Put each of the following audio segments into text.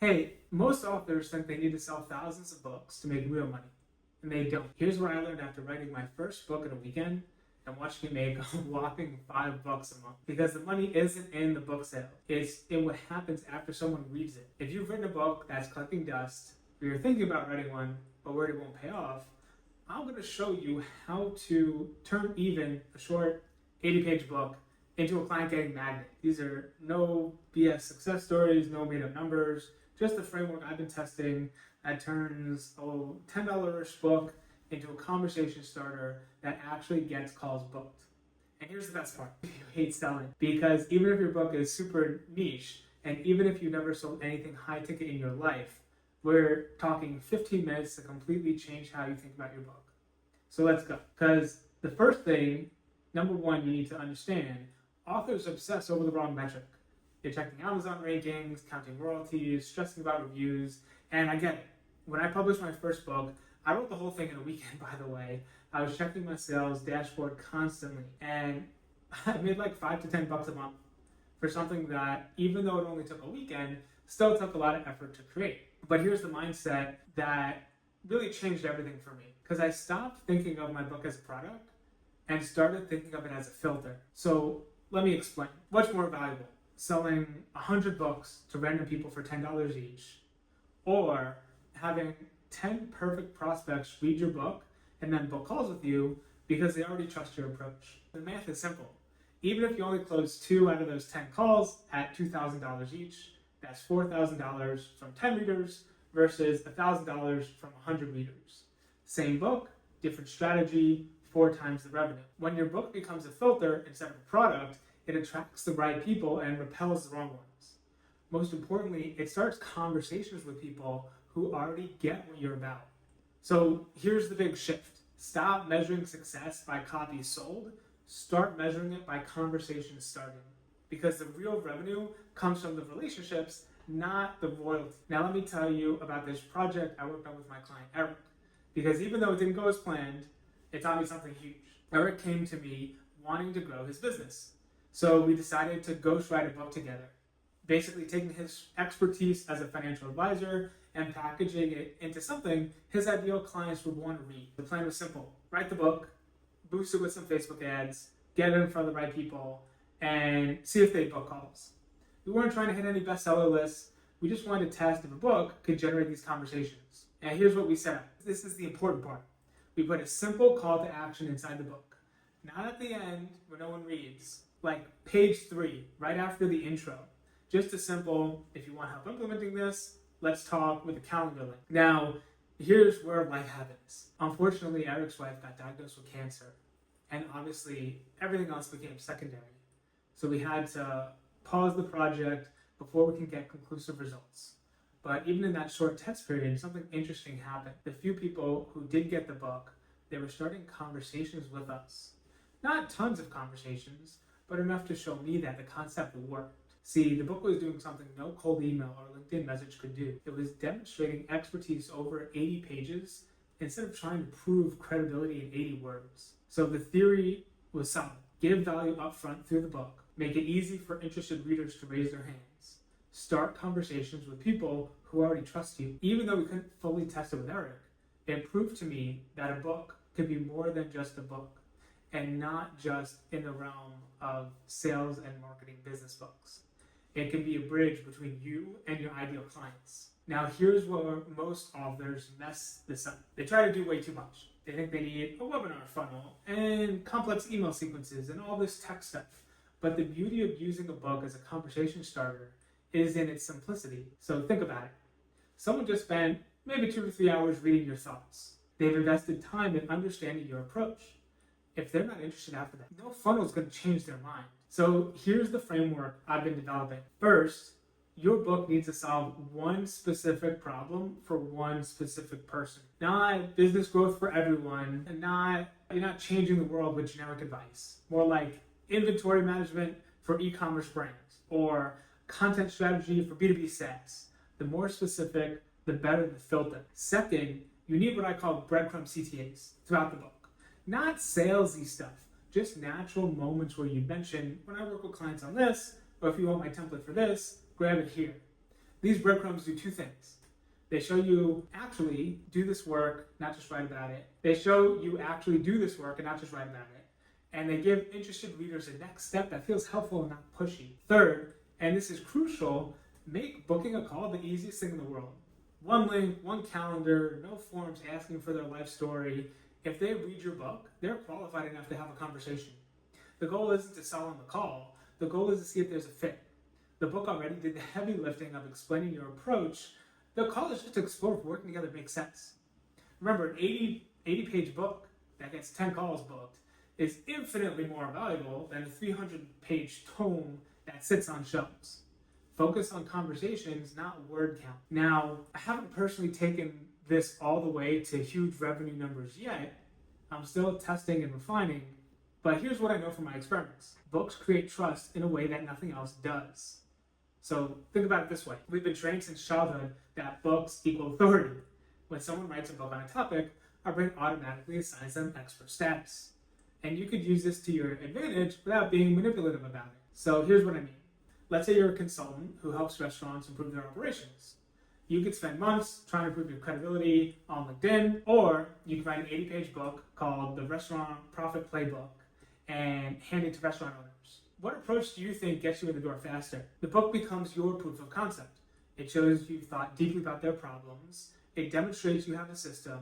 Hey, most authors think they need to sell thousands of books to make real money, and they don't. Here's what I learned after writing my first book in a weekend and watching it make a whopping $5 a month. Because the money isn't in the book sale, it's in what happens after someone reads it. If you've written a book that's collecting dust, or you're thinking about writing one, but worried it won't pay off, I'm going to show you how to turn even a short 80-page book into a client-getting magnet. These are no BS success stories, no made-up numbers, just the framework I've been testing that turns a $10-ish book into a conversation starter that actually gets calls booked. And here's the best part. You hate selling, because even if your book is super niche, and even if you never sold anything high ticket in your life, we're talking 15 minutes to completely change how you think about your book. So let's go. Because the first thing, number one, you need to understand, authors obsess over the wrong metric. You're checking Amazon rankings, counting royalties, stressing about reviews, and I get it. When I published my first book, I wrote the whole thing in a weekend, by the way. I was checking my sales dashboard constantly, and I made like $5 to $10 a month for something that, even though it only took a weekend, still took a lot of effort to create. But here's the mindset that really changed everything for me, because I stopped thinking of my book as a product and started thinking of it as a filter. So let me explain. What's more valuable? Selling 100 books to random people for $10 each, or having 10 perfect prospects read your book and then book calls with you because they already trust your approach. The math is simple. Even if you only close 2 out of those 10 calls at $2,000 each, that's $4,000 from 10 readers versus $1,000 from 100 readers. Same book, different strategy, 4 times the revenue. When your book becomes a filter instead of a product, it attracts the right people and repels the wrong ones. Most importantly, it starts conversations with people who already get what you're about. So here's the big shift. Stop measuring success by copies sold. Start measuring it by conversations started. Because the real revenue comes from the relationships, not the royalty. Now let me tell you about this project I worked on with my client, Eric. Because even though it didn't go as planned, it taught me something huge. Eric came to me wanting to grow his business. So we decided to ghostwrite a book together, basically taking his expertise as a financial advisor and packaging it into something his ideal clients would want to read. The plan was simple. Write the book, boost it with some Facebook ads, get it in front of the right people, and see if they book calls. We weren't trying to hit any bestseller lists. We just wanted to test if a book could generate these conversations. And here's what we set up. This is the important part. We put a simple call to action inside the book. Not at the end where no one reads, like page 3, right after the intro. Just a simple, if you want help implementing this, let's talk, with a calendar link. Now, here's where life happens. Unfortunately, Eric's wife got diagnosed with cancer, and obviously everything else became secondary. So we had to pause the project before we can get conclusive results. But even in that short test period, something interesting happened. The few people who did get the book, they were starting conversations with us. Not tons of conversations, but enough to show me that the concept worked. See, the book was doing something no cold email or LinkedIn message could do. It was demonstrating expertise over 80 pages instead of trying to prove credibility in 80 words. So the theory was solid. Give value upfront through the book. Make it easy for interested readers to raise their hands. Start conversations with people who already trust you. Even though we couldn't fully test it with Eric, it proved to me that a book could be more than just a book, and not just in the realm of sales and marketing business books. It can be a bridge between you and your ideal clients. Now, here's where most authors mess this up. They try to do way too much. They think they need a webinar funnel and complex email sequences and all this tech stuff. But the beauty of using a book as a conversation starter is in its simplicity. So think about it. Someone just spent maybe 2 to 3 hours reading your thoughts. They've invested time in understanding your approach. If they're not interested after that, no funnel is going to change their mind. So here's the framework I've been developing. First, your book needs to solve one specific problem for one specific person. Not business growth for everyone, and you're not changing the world with generic advice. More like inventory management for e-commerce brands, or content strategy for B2B SaaS. The more specific, the better the filter. Second, you need what I call breadcrumb CTAs throughout the book. Not salesy stuff, just natural moments where you mention, when I work with clients on this, or if you want my template for this, grab it here. These breadcrumbs do two things. They show you actually do this work, not just write about it. They show you actually do this work and not just write about it. And they give interested readers a next step that feels helpful and not pushy. Third, and this is crucial, make booking a call the easiest thing in the world. One link, one calendar, no forms asking for their life story. If they read your book, they're qualified enough to have a conversation. The goal isn't to sell on the call. The goal is to see if there's a fit. The book already did the heavy lifting of explaining your approach. The call is just to explore if working together makes sense. Remember, an 80-page book that gets 10 calls booked is infinitely more valuable than a 300-page tome that sits on shelves. Focus on conversations, not word count. Now, I haven't personally taken this all the way to huge revenue numbers yet. I'm still testing and refining, but here's what I know from my experiments. Books create trust in a way that nothing else does. So think about it this way. We've been trained since childhood that books equal authority. When someone writes a book on a topic, our brain automatically assigns them expert status. And you could use this to your advantage without being manipulative about it. So here's what I mean. Let's say you're a consultant who helps restaurants improve their operations. You could spend months trying to improve your credibility on LinkedIn, or you could write an 80-page book called The Restaurant Profit Playbook and hand it to restaurant owners. What approach do you think gets you in the door faster? The book becomes your proof of concept. It shows you've thought deeply about their problems. It demonstrates you have a system.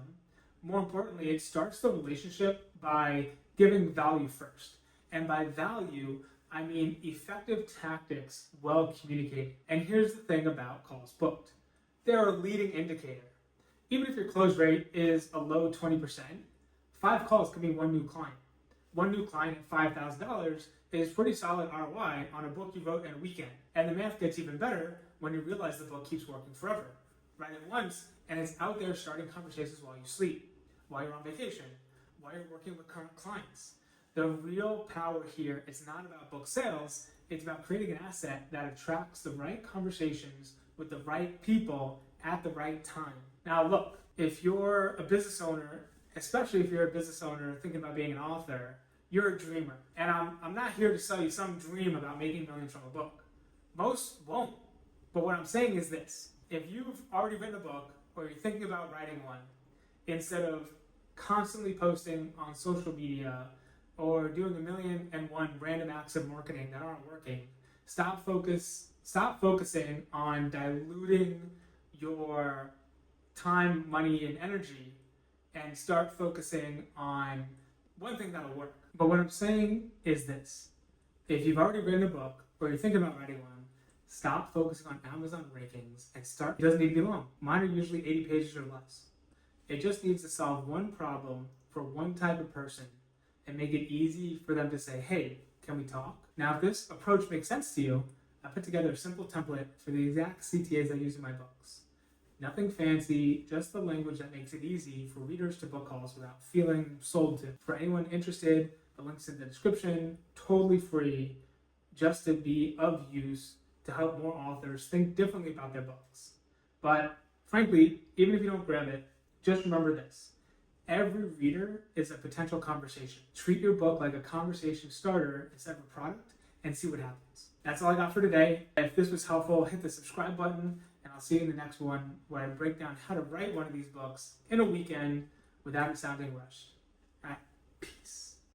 More importantly, it starts the relationship by giving value first. And by value, I mean effective tactics well communicated. And here's the thing about calls booked. They're a leading indicator. Even if your close rate is a low 20%, 5 calls can be one new client. One new client at $5,000 is pretty solid ROI on a book you wrote in a weekend. And the math gets even better when you realize the book keeps working forever. Write it once, and it's out there starting conversations while you sleep, while you're on vacation, while you're working with current clients. The real power here is not about book sales, it's about creating an asset that attracts the right conversations with the right people at the right time. Now look, if you're a business owner, especially if you're a business owner thinking about being an author, you're a dreamer. And I'm not here to sell you some dream about making millions from a book. Most won't. But what I'm saying is this. If you've already written a book or you're thinking about writing one, instead of constantly posting on social media or doing 1,000,001 random acts of marketing that aren't working, stop focusing on diluting your time, money, and energy, and start focusing on one thing that'll work. But what I'm saying is this. If you've already written a book or you're thinking about writing one, stop focusing on Amazon rankings and start. It doesn't need to be long. Mine are usually 80 pages or less. It just needs to solve one problem for one type of person and make it easy for them to say, hey, can we talk? Now, if this approach makes sense to you, I put together a simple template for the exact CTAs I use in my books. Nothing fancy, just the language that makes it easy for readers to book calls without feeling sold to. For anyone interested, the link's in the description, totally free, just to be of use to help more authors think differently about their books. But frankly, even if you don't grab it, just remember this. Every reader is a potential conversation. Treat your book like a conversation starter instead of a product and see what happens. That's all I got for today. If this was helpful, hit the subscribe button, and I'll see you in the next one where I break down how to write one of these books in a weekend without it sounding rushed. All right, peace.